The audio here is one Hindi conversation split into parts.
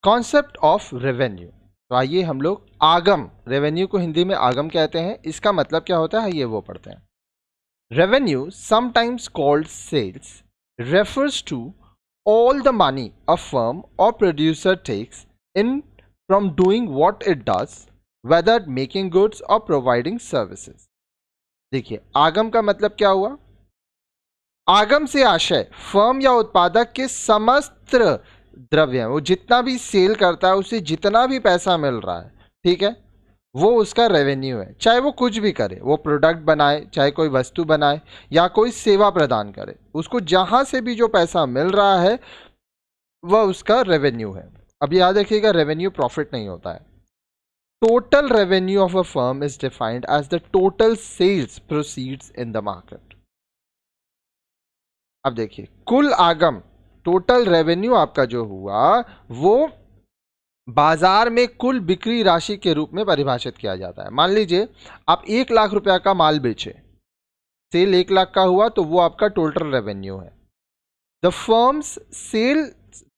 Concept of revenue. तो आइए हम लोग आगम, रेवेन्यू को हिंदी में आगम कहते हैं, इसका मतलब क्या होता है ये वो पढ़ते हैं। Revenue, sometimes called sales, refers to all the money a firm or producer takes in from doing what it does, whether making goods or providing services। देखिए आगम का मतलब क्या हुआ? आगम से आशय फर्म या उत्पादक के समस्त द्रव्य, वो जितना भी सेल करता है उसे जितना भी पैसा मिल रहा है, ठीक है, वो उसका रेवेन्यू है। चाहे वो कुछ भी करे, वो प्रोडक्ट बनाए, चाहे कोई वस्तु बनाए या कोई सेवा प्रदान करे, उसको जहां से भी जो पैसा मिल रहा है वह उसका रेवेन्यू है। अब याद रखिएगा, रेवेन्यू प्रॉफिट नहीं होता है। Total revenue of a firm is defined as the total sales proceeds in the market. अब देखिए कुल आगम, टोटल रेवेन्यू आपका जो हुआ वो बाजार में कुल बिक्री राशि के रूप में परिभाषित किया जाता है। मान लीजिए आप 1 लाख रुपया का माल बेचे, सेल 1 लाख का हुआ तो वो आपका टोटल रेवेन्यू है। The firms sell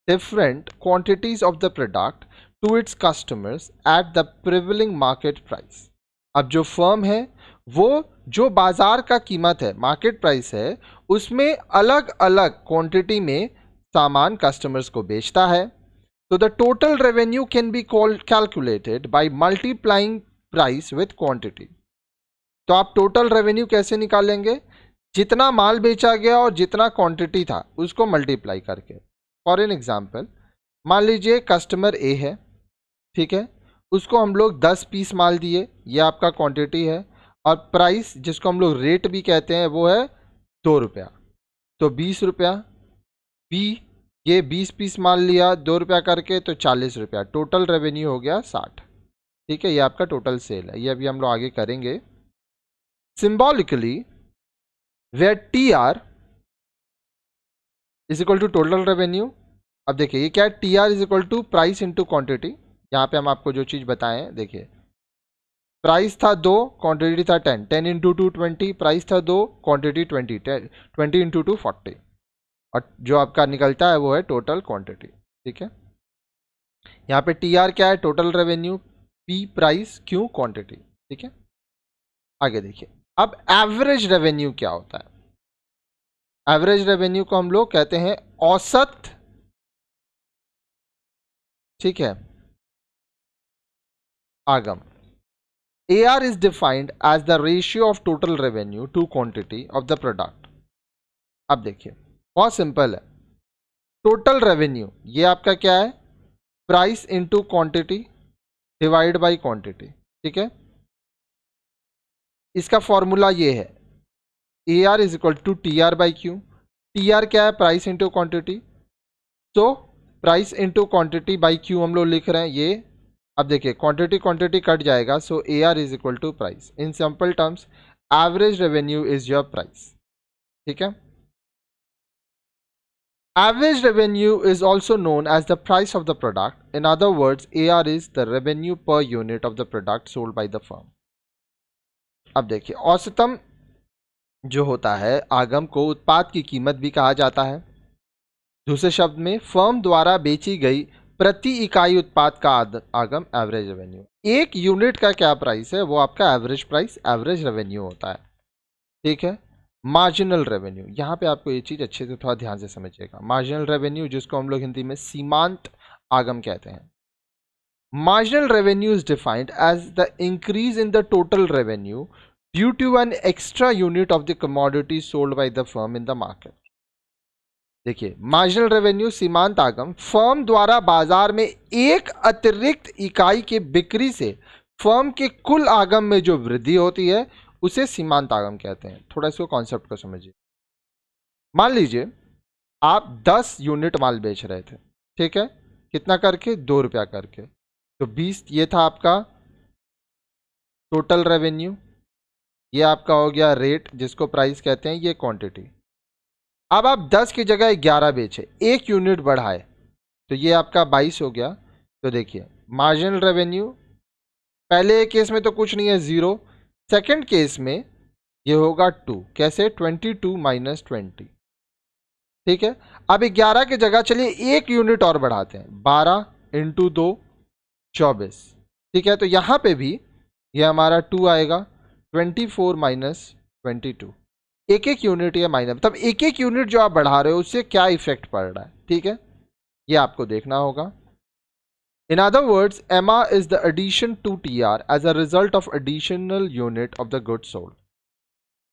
different quantities of the product to its customers at the prevailing market price. अब जो फर्म है वो जो बाजार का कीमत है, मार्केट प्राइस है, उसमें अलग अलग क्वांटिटी में सामान कस्टमर्स को बेचता है। तो the total revenue can be calculated by multiplying price with quantity. तो आप टोटल रेवेन्यू कैसे निकालेंगे? जितना माल बेचा गया और जितना क्वांटिटी था उसको मल्टीप्लाई करके। फॉर एन एग्जांपल, मान लीजिए कस्टमर ए है, ठीक है, उसको हम लोग 10 पीस माल दिए, ये आपका क्वांटिटी है, और प्राइस जिसको हम लोग रेट भी कहते हैं वो है 2 रुपया, तो 20 रुपया। बी ये 20 पीस माल लिया 2 रुपया करके, तो 40 रुपया। टोटल रेवेन्यू हो गया 60। ठीक है, ये आपका टोटल सेल है। ये अभी हम लोग आगे करेंगे। Symbolically where T R is equal to total revenue. अब देखिए ये क्या है, T R is equal to price into quantity. यहाँ पे हम आपको जो चीज बताएं, देखिए प्राइस था 2, क्वांटिटी था 10, 10 इंटू 2 20, प्राइस था 2, क्वांटिटी 20, 20 इंटू 2 40, और जो आपका निकलता है वो है टोटल क्वांटिटी। ठीक है, यहाँ पे टी आर क्या है, total revenue, P price, Q quantity. ठीक है, आगे देखिए अब एवरेज रेवेन्यू क्या होता है। एवरेज रेवेन्यू को हम लोग कहते हैं औसत, ठीक है, आगम। AR is defined as the ratio of total revenue to quantity of the product। अब देखिए बहुत सिंपल है, टोटल रेवेन्यू ये आपका क्या है, price into quantity divide by quantity. ठीक है, इसका फॉर्मूला ये है, AR is equal to TR by Q. TR क्या है, प्राइस इंटू क्वांटिटी, तो price into quantity by Q हम लोग लिख रहे हैं ये। अब देखिए क्वांटिटी क्वांटिटी कट जाएगा, so AR is equal to price. In simple terms average revenue is your price. ठीक है, average revenue is also known as the price of the product. In other words AR is the revenue per unit of the product sold by the firm. अब देखिए औसतम जो होता है आगम को उत्पाद की कीमत भी कहा जाता है। दूसरे शब्द में फर्म द्वारा बेची गई प्रति इकाई उत्पाद का आगम एवरेज रेवेन्यू। एक यूनिट का क्या प्राइस है, वो आपका एवरेज प्राइस, एवरेज रेवेन्यू होता है। ठीक है, मार्जिनल रेवेन्यू, यहां पे आपको ये चीज अच्छे से थोड़ा ध्यान से समझिएगा। मार्जिनल रेवेन्यू जिसको हम लोग हिंदी में सीमांत आगम कहते हैं। Marginal revenue is defined as the increase in the total revenue due to an extra unit of the commodity sold by the firm in the market. देखिए मार्जिनल रेवेन्यू सीमांत आगम फर्म द्वारा बाजार में एक अतिरिक्त इकाई के बिक्री से फर्म के कुल आगम में जो वृद्धि होती है उसे सीमांत आगम कहते हैं। थोड़ा इसको कॉन्सेप्ट को समझिए। मान लीजिए आप 10 यूनिट माल बेच रहे थे, ठीक है, कितना करके, 2 रुपया करके, तो 20 ये था आपका टोटल रेवेन्यू, ये आपका हो गया रेट जिसको प्राइस कहते हैं, ये क्वांटिटी। अब आप 10 की जगह 11 बेचे, 1 यूनिट बढ़ाए, तो ये आपका 22 हो गया। तो देखिए मार्जिनल रेवेन्यू पहले केस में तो कुछ नहीं है, 0। सेकंड केस में ये होगा 2, कैसे, 22 माइनस 20। ठीक है, अब 11 की जगह चलिए 1 यूनिट और बढ़ाते हैं, 12, इंटू 2 24। ठीक है, तो यहाँ पे भी ये हमारा 2 आएगा, 24 माइनस 22। एक एक यूनिट ये माइनस, मतलब एक एक यूनिट जो आप बढ़ा रहे हो उससे क्या इफेक्ट पड़ रहा है। ठीक है, ये आपको देखना होगा। In other words, MR is the addition to TR as a result of additional unit of the goods sold.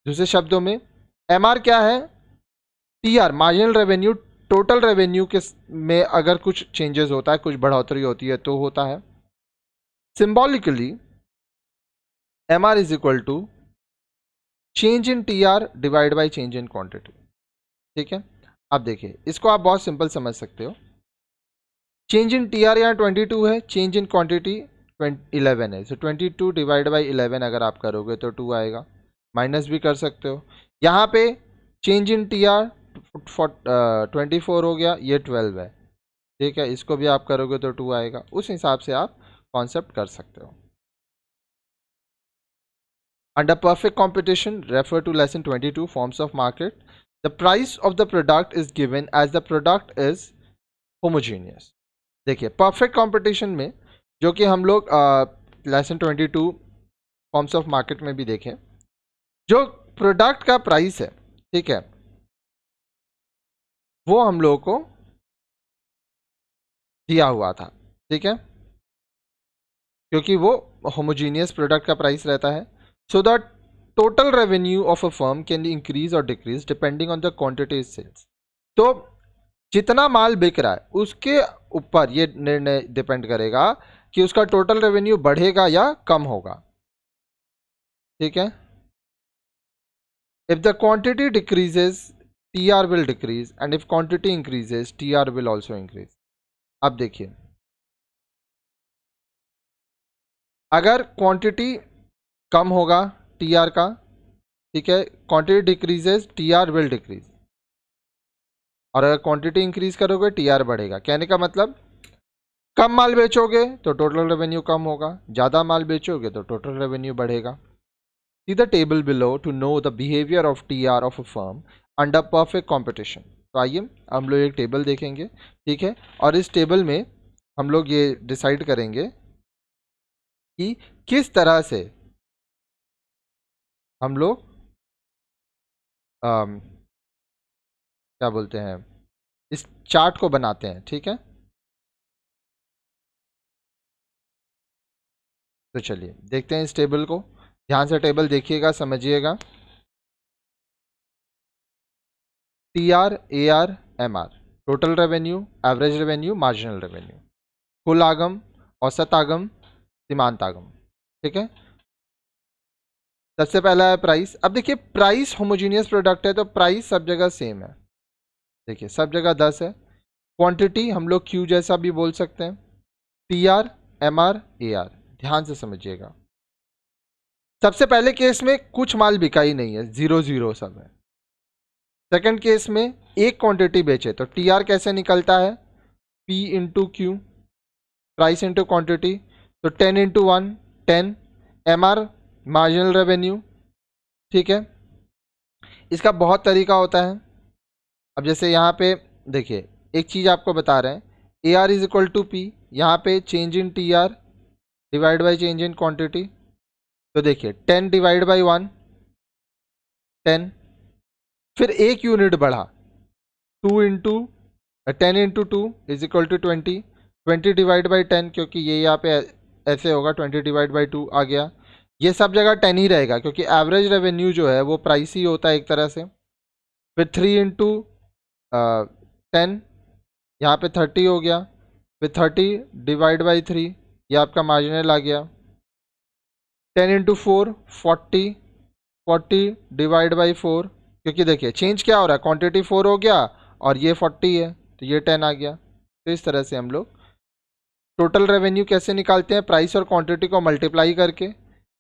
दूसरे शब्दों में MR क्या है? TR marginal revenue, total revenue के में अगर कुछ चेंजेस होता है, कुछ बढ़ोतरी होती है तो होता है। Symbolically MR is equal to change in TR divide by change in quantity. ठीक है, अब देखिए इसको आप बहुत सिंपल समझ सकते हो। चेंज इन TR यहाँ 22 है, चेंज इन क्वांटिटी 11 है, सो 22 डिवाइड बाई 11 अगर आप करोगे तो 2 आएगा, माइनस भी कर सकते हो। यहाँ पे चेंज इन TR 24 हो गया, ये 12 है। ठीक है, इसको भी आप करोगे तो 2 आएगा। उस हिसाब से आप कॉन्सेप्ट कर सकते हो। Under perfect competition refer to lesson 22 forms of market. The price of the product is given as the product is homogeneous. देखिए परफेक्ट कंपटीशन में, जो कि हम लोग लेसन 22 फॉर्म्स ऑफ मार्केट में भी देखें, जो प्रोडक्ट का प्राइस है, ठीक है, वो हम लोगों को दिया हुआ था। ठीक है, क्योंकि वो होमोजीनियस प्रोडक्ट का प्राइस रहता है। So the total revenue of a firm can increase और decrease depending on the quantity sales. तो जितना माल बिक रहा है उसके ऊपर ये निर्णय डिपेंड करेगा कि उसका टोटल रेवेन्यू बढ़ेगा या कम होगा। ठीक है, if the quantity decreases TR will decrease and if quantity increases TR will also increase. अब देखिए अगर क्वांटिटी कम होगा TR का, ठीक है, quantity decreases TR will decrease, और अगर क्वांटिटी इंक्रीज करोगे TR बढ़ेगा। कहने का मतलब कम माल बेचोगे तो टोटल रेवेन्यू कम होगा, ज़्यादा माल बेचोगे तो टोटल रेवेन्यू बढ़ेगा। See the table below to know the behaviour of TR of a firm under perfect competition. तो आइए हम लोग एक टेबल देखेंगे। ठीक है, और इस टेबल में हम लोग ये डिसाइड करेंगे कि किस तरह से हम लोग क्या बोलते हैं, इस चार्ट को बनाते हैं। ठीक है, तो चलिए देखते हैं इस टेबल को। ध्यान से टेबल देखिएगा, समझिएगा। TR, AR, MR, total revenue, average revenue, marginal revenue, कुल आगम, औसत आगम, सीमांत आगम। ठीक है, सबसे पहला है प्राइस। अब देखिए प्राइस होमोजीनियस प्रोडक्ट है तो प्राइस सब जगह सेम है। देखिए सब जगह 10 है। क्वांटिटी हम लोग Q जैसा भी बोल सकते हैं, TR, MR, AR। ध्यान से समझिएगा। सबसे पहले केस में कुछ माल बिका ही नहीं है, 0 सब है। सेकंड केस में एक क्वांटिटी बेचे तो TR कैसे निकलता है, P into Q, price into quantity, तो 10 इंटू 1 10, MR मार्जिनल रेवेन्यू। ठीक है, इसका बहुत तरीका होता है। अब जैसे यहाँ पे देखिए एक चीज़ आपको बता रहे हैं, AR is equal to P, यहाँ पे change in TR divide by change in quantity. तो देखिए 10 डिवाइड बाई 1 10, फिर एक यूनिट बढ़ा, 2 into 10 into 2 is equal to 20, 20 divide by 10, क्योंकि ये यहाँ पे ऐसे होगा, 20 डिवाइड बाई 2 आ गया। ये सब जगह 10 ही रहेगा क्योंकि एवरेज रेवेन्यू जो है वो प्राइस ही होता है एक तरह से। फिर 3 इंटू 10, यहाँ पे 30 हो गया, फिर 30 डिवाइड बाई 3, ये आपका मार्जिनल आ गया। 10 इंटू 4 40, 40 डिवाइड बाई 4, क्योंकि देखिए चेंज क्या हो रहा है, क्वांटिटी 4 हो गया और ये 40 है तो ये 10 आ गया। तो इस तरह से हम लोग टोटल रेवेन्यू कैसे निकालते हैं, प्राइस और क्वांटिटी को मल्टीप्लाई करके।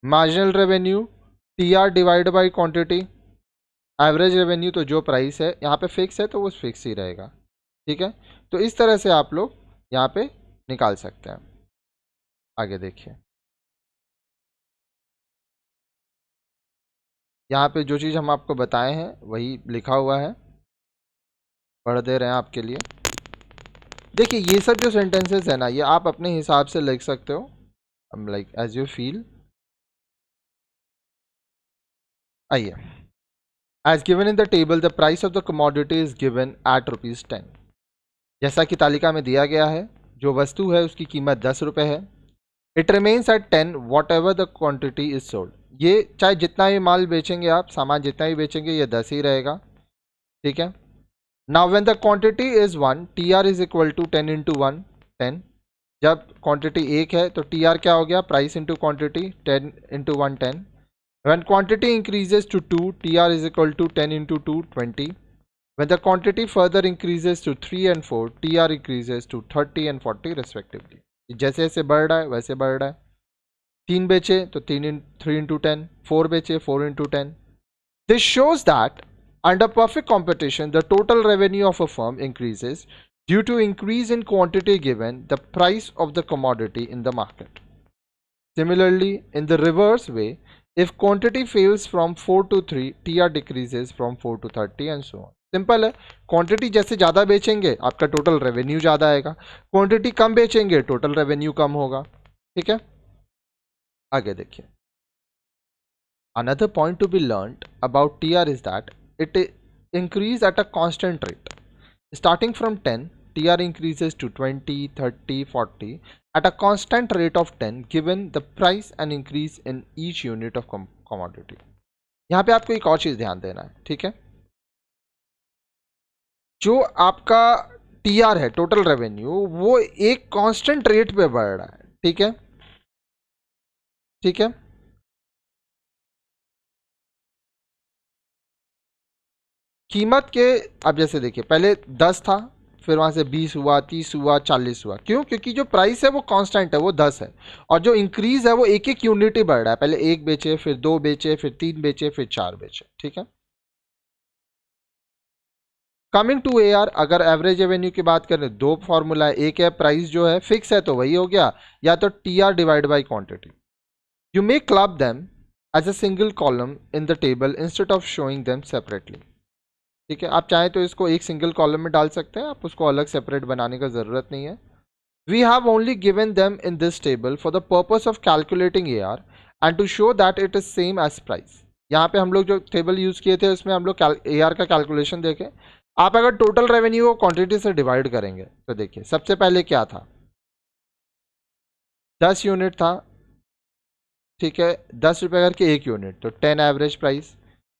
Marginal revenue TR divide by quantity, average revenue तो जो प्राइस है यहाँ पे फिक्स है तो वो फिक्स ही रहेगा। ठीक है, तो इस तरह से आप लोग यहाँ पे निकाल सकते हैं। आगे देखिए, यहाँ पे जो चीज़ हम आपको बताए हैं वही लिखा हुआ है, पढ़ दे रहे हैं आपके लिए। देखिए ये सब जो सेंटेंसेस है ना, ये आप अपने हिसाब से लिख सकते हो, लाइक एज यू फील। आइए, as given in the table the price of the commodity is given at ₹10। जैसा कि तालिका में दिया गया है, जो वस्तु है उसकी कीमत 10 रुपये है। It remains at 10 what ever the quantity is sold. ये चाहे जितना ही माल बेचेंगे आप, सामान जितना ही बेचेंगे, ये 10 ही रहेगा, ठीक है। Now when the quantity is 1, TR is equal to 10 into 1, 10। जब क्वांटिटी 1 है तो TR क्या हो गया, price into quantity, 10 into 1, 10। When quantity increases to 2, TR is equal to 10 into 2, 20। When the quantity further increases to 3 and 4, TR increases to 30 and 40 respectively. जैसे जैसे बढ़ रहा है वैसे बढ़ रहा है। 3 बेचे तो 3 इंटू 10, 4 बेचे 4 into 10। This shows that under perfect competition, the total revenue of a firm increases due to increase in quantity given the price of the commodity in the market. Similarly, in the reverse way, if quantity fails from 4 to 3, TR decreases from 4 to 30 and so on. Simple है, क्वांटिटी जैसे ज़्यादा बेचेंगे आपका टोटल रेवेन्यू ज़्यादा आएगा, क्वांटिटी कम बेचेंगे टोटल रेवेन्यू कम होगा, ठीक है। आगे देखिए, another point to be learned about TR is that it increase at a constant rate. Starting from 10, TR increases to 20, 30, 40 at a constant rate of 10 given the price and increase in each unit of commodity. यहाँ पे आपको एक और चीज़ ध्यान देना है, ठीक है। जो आपका TR है, टोटल रेवेन्यू, वो एक कांस्टेंट रेट पे बढ़ रहा है, ठीक है, ठीक है। कीमत के, अब जैसे देखिए पहले 10 था, फिर वहाँ से 20 हुआ, 30 हुआ, 40 हुआ, क्यों? क्योंकि जो प्राइस है वो कांस्टेंट है, वो 10 है, और जो इंक्रीज है वो एक एक यूनिट ही बढ़ रहा है। पहले 1 बेचे, फिर 2 बेचे, फिर 3 बेचे, फिर 4 बेचे, ठीक है। कमिंग टू AR, अगर एवरेज रेवेन्यू की बात करें, दो फॉर्मूला है, एक है प्राइस जो है फिक्स है तो वही हो गया, या तो TR divide by quantity. You may club them as a single column in the table instead of showing them separately, ठीक है। आप चाहें तो इसको एक सिंगल कॉलम में डाल सकते हैं, आप उसको अलग सेपरेट बनाने का ज़रूरत नहीं है। We have only given them in this table for the purpose of calculating AR and to show that it is same as price. यहाँ पे हम लोग जो टेबल यूज़ किए थे उसमें हम लोग AR का कैलकुलेशन देखें। आप अगर टोटल रेवेन्यू को क्वांटिटी से डिवाइड करेंगे तो देखिए सबसे पहले क्या था, 10 यूनिट था, ठीक है, 10 रुपये करके 1 यूनिट तो 10 एवरेज प्राइस।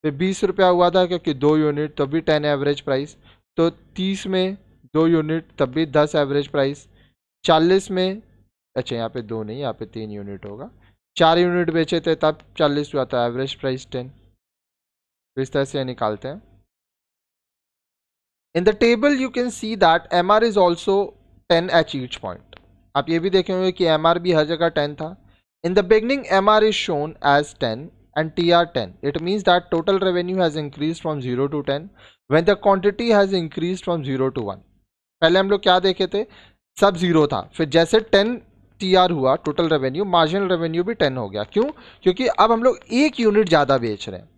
फिर 20 रुपया हुआ था क्योंकि 2 यूनिट तब भी 10 एवरेज प्राइस। तो 30 में 2 यूनिट तब भी 10 एवरेज प्राइस। 40 में, अच्छा यहाँ पे 2 नहीं, यहाँ पे 3 यूनिट होगा, 4 यूनिट बेचे थे तब 40 हुआ था, एवरेज प्राइस 10। तो इस तरह से निकालते हैं। इन the table you can see that MR is also 10 at each point. आप ये भी देखेंगे कि MR भी हर जगह 10 था। In the beginning MR is shown as 10 and TR 10. It means that total revenue has increased from 0 to 10 when the quantity has increased from 0 to 1. पहले हम लोग क्या देखे थे, सब 0 था, फिर जैसे 10 TR हुआ टोटल रेवेन्यू, मार्जिनल रेवेन्यू भी 10 हो गया। क्यों? क्योंकि अब हम लोग एक यूनिट ज़्यादा बेच रहे हैं।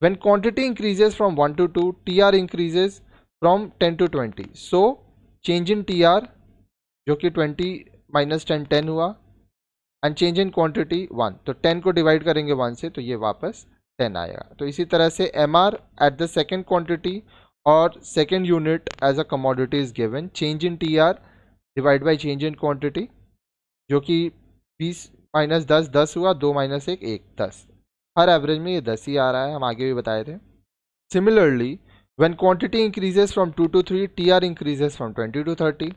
When quantity increases from 1 to 2, TR increases from 10 to 20. So change in TR जो कि 20 minus 10 10 हुआ, एंड चेंज इन क्वांटिटी 1, तो 10 को डिवाइड करेंगे 1 से तो ये वापस 10 आएगा। तो इसी तरह से MR at the second quantity और second unit as a commodity is given, change in TR divide by change in quantity, जो कि 20 माइनस 10 10 हुआ, 2 माइनस 1 1 10। हर एवरेज में ये 10 ही आ रहा है, हम आगे भी बताए थे। Similarly when quantity increases from 2 to 3, TR increases from 20 to 30।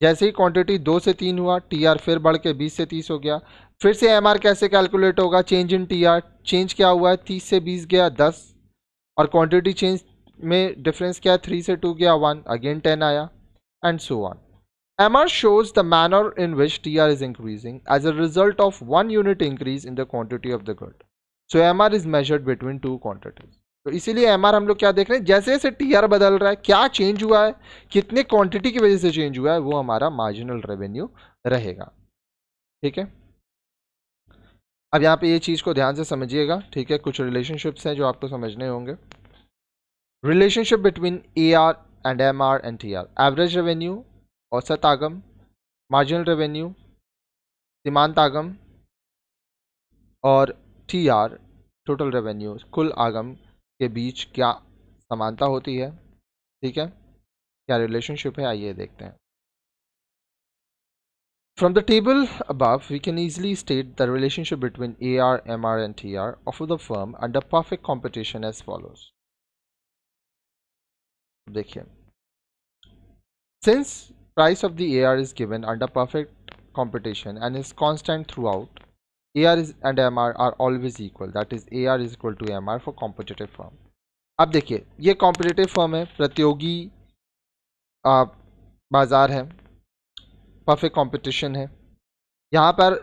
जैसे ही क्वांटिटी 2 से 3 हुआ, TR फिर बढ़ के 20 से 30 हो गया। फिर से MR कैसे कैलकुलेट होगा, चेंज इन TR, चेंज क्या हुआ है, 30 से 20 गया 10, और क्वांटिटी चेंज में डिफरेंस क्या है, 3 से 2 गया 1, अगेन 10 आया, and so on. MR shows the manner in which TR is increasing as a result of 1 unit increase in the quantity of the good. So MR is measured between two quantities. तो इसीलिए MR हम लोग क्या देख रहे हैं, जैसे जैसे TR बदल रहा है, क्या चेंज हुआ है, कितने क्वांटिटी की वजह से चेंज हुआ है, वो हमारा मार्जिनल रेवेन्यू रहेगा, ठीक है। अब यहाँ पे ये चीज़ को ध्यान से समझिएगा, ठीक है। कुछ रिलेशनशिप्स हैं जो आपको समझने होंगे। Relationship between AR and MR and TR, average revenue औसत आगम, मार्जिनल रेवेन्यू, सीमांत आगम और टी आर टोटल रेवेन्यू कुल आगम के बीच क्या समानता होती है, ठीक है, क्या रिलेशनशिप है, आइए देखते हैं। From the table above, we can easily state the relationship between AR, MR and TR of the firm under perfect competition as follows. देखिए, since price of the AR is given under perfect competition and is constant throughout, and MR are always equal. That is, AR is equal to MR for competitive firm. अब देखिए, ये competitive firm है, प्रतियोगी बाजार है, परफेक्ट कंपटीशन है, यहाँ पर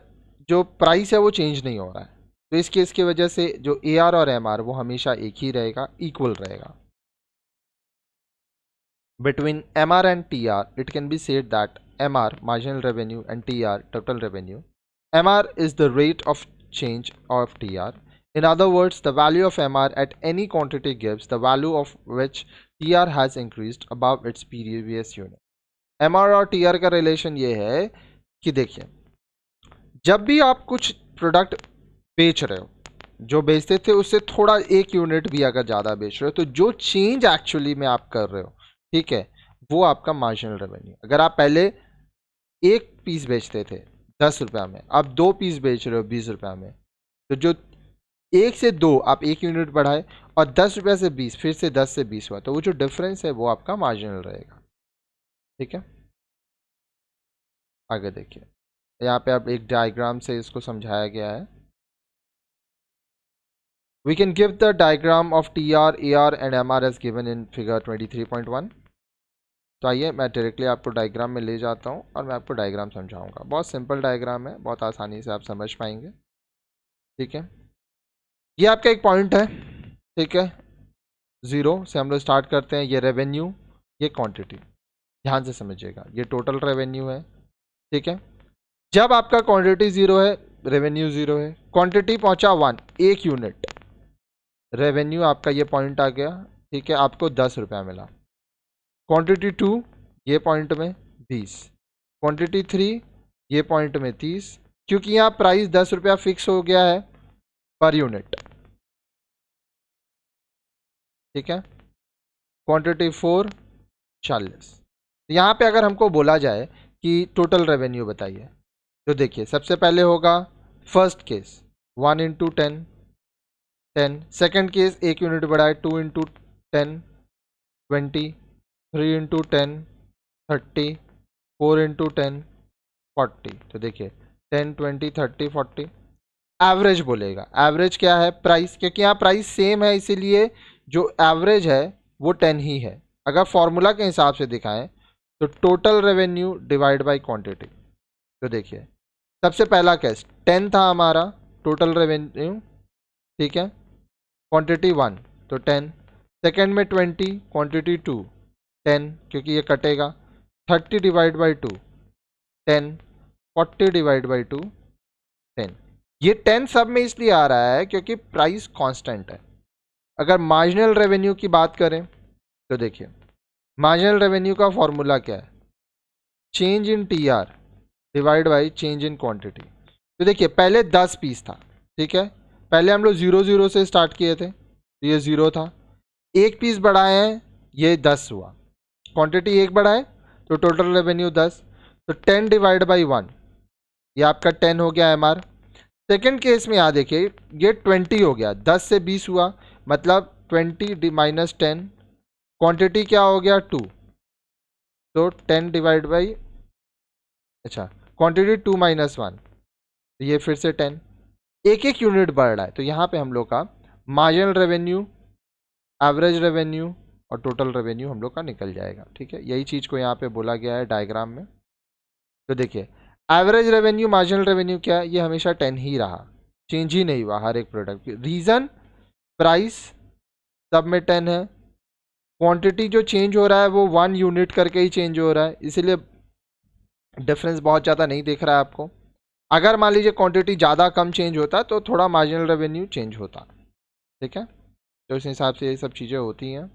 जो प्राइस है वो चेंज नहीं हो रहा है, तो इस केस की वजह से जो ए आर और एम आर वो हमेशा एक ही रहेगा, इक्वल रहेगा। Between M R and T R it can be said that M R marginal revenue and T R total revenue, M R is the rate of change of TR. In other words, the value of MR at any quantity gives the value of which TR has increased above its previous unit. MR और TR का रिलेशन ये है कि देखिए, जब भी आप कुछ प्रोडक्ट बेच रहे हो, जो बेचते थे उससे थोड़ा एक यूनिट भी अगर ज़्यादा बेच रहे हो, तो जो चेंज एक्चुअली में आप कर रहे हो, ठीक है, वो आपका मार्जिनल रेवेन्यू। अगर आप पहले एक पीस बेचते थे 10 रुपया में, आप 2 पीस बेच रहे हो 20 रुपया में, तो जो 1 से 2 आप 1 यूनिट बढ़ाए और 10 रुपया से 20, फिर से 10 से 20 हुआ, तो वो जो डिफरेंस है वो आपका मार्जिनल रहेगा, ठीक है। आगे देखिए, यहाँ पे अब एक डायग्राम से इसको समझाया गया है। We can give the diagram of TR, AR and MR as given in figure 23.1. तो आइए मैं डायरेक्टली आपको डायग्राम में ले जाता हूँ और मैं आपको डायग्राम समझाऊंगा। बहुत सिंपल डायग्राम है, बहुत आसानी से आप समझ पाएंगे, ठीक है। ये आपका एक पॉइंट है, ठीक है, 0 से हम लोग स्टार्ट करते हैं। ये रेवेन्यू, ये क्वांटिटी, ध्यान से समझिएगा, ये टोटल रेवेन्यू है, ठीक है। जब आपका क्वांटिटी 0 है, रेवेन्यू 0 है, क्वांटिटी पहुंचा 1, 1 यूनिट, रेवेन्यू आपका ये पॉइंट आ गया, ठीक है, आपको 10 रुपया मिला। क्वांटिटी 2 ये पॉइंट में 20, क्वांटिटी 3 ये पॉइंट में 30, क्योंकि यहाँ प्राइस 10 रुपया फिक्स हो गया है पर यूनिट, ठीक है। क्वांटिटी 4 40। यहाँ पे अगर हमको बोला जाए कि टोटल रेवेन्यू बताइए, तो देखिए सबसे पहले होगा first case 1 into 10, 10, second case 1 unit बढ़ाए 2 इंटू 10 20, 3 इंटू 10 30, 4 इंटू 10 40। तो देखिए 10 20 30 40, एवरेज बोलेगा। एवरेज क्या है? प्राइस, क्योंकि यहाँ प्राइस सेम है इसीलिए जो एवरेज है वो 10 ही है। अगर फॉर्मूला के हिसाब से दिखाएं तो total revenue divide by quantity. तो देखिए सबसे पहला केस 10 था हमारा टोटल रेवेन्यू, ठीक है, क्वांटिटी 1 तो 10, सेकेंड में 20, क्वांटिटी 2 10 क्योंकि ये कटेगा, 30 डिवाइड बाई 2 10, 40 डिवाइड बाई 2 10। ये 10 सब में इसलिए आ रहा है क्योंकि प्राइस कांस्टेंट है। अगर मार्जिनल रेवेन्यू की बात करें तो देखिए मार्जिनल रेवेन्यू का फॉर्मूला क्या है? Change in T R divide by change in quantity. तो देखिए पहले 10 पीस था, ठीक है, पहले हम लोग 0 0 से स्टार्ट किए थे, तो ये 0 था, एक पीस बढ़ाए हैं ये 10 हुआ, क्वांटिटी 1 बढ़ाए तो टोटल रेवेन्यू 10, तो 10 डिवाइड बाई 1 ये आपका 10 हो गया एम आर। सेकेंड केस में यहाँ देखिए ये 20 हो गया, 10 से 20 हुआ, मतलब 20 माइनस 10, क्वांटिटी क्या हो गया 2, तो 10 डिवाइड बाई, अच्छा क्वांटिटी 2 माइनस 1, तो ये फिर से 10, एक एक यूनिट बढ़ रहा है। तो यहाँ पे हम लोग का मार्जिनल रेवेन्यू, एवरेज रेवेन्यू और टोटल रेवेन्यू हम लोग का निकल जाएगा, ठीक है। यही चीज़ को यहाँ पे बोला गया है डायग्राम में। तो देखिए एवरेज रेवेन्यू मार्जिनल रेवेन्यू क्या है? ये हमेशा 10 ही रहा, चेंज ही नहीं हुआ हर एक प्रोडक्ट की। रीज़न प्राइस सब में 10 है, क्वांटिटी जो चेंज हो रहा है वो 1 यूनिट करके ही चेंज हो रहा है, इसीलिए डिफरेंस बहुत ज़्यादा नहीं दिख रहा है आपको। अगर मान लीजिए क्वांटिटी ज़्यादा कम चेंज होता तो थोड़ा मार्जिनल रेवेन्यू चेंज होता, ठीक है। तो इस हिसाब से ये सब चीज़ें होती हैं।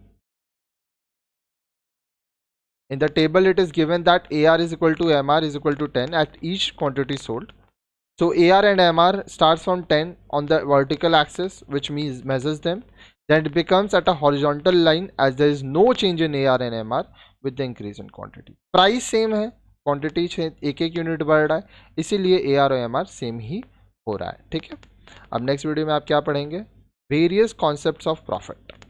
In the table, it is given that AR is equal to MR is equal to 10 at each quantity sold. So AR and MR starts from 10 on the vertical axis, which means measures them. Then it becomes at a horizontal line as there is no change in AR and MR with the increase in quantity. Price same है, quantity एक एक यूनिट बढ़ रहा है, इसीलिए AR और MR सेम ही हो रहा है. ठीक है. अब नेक्स्ट वीडियो में आप क्या पढ़ेंगे? Various concepts of profit.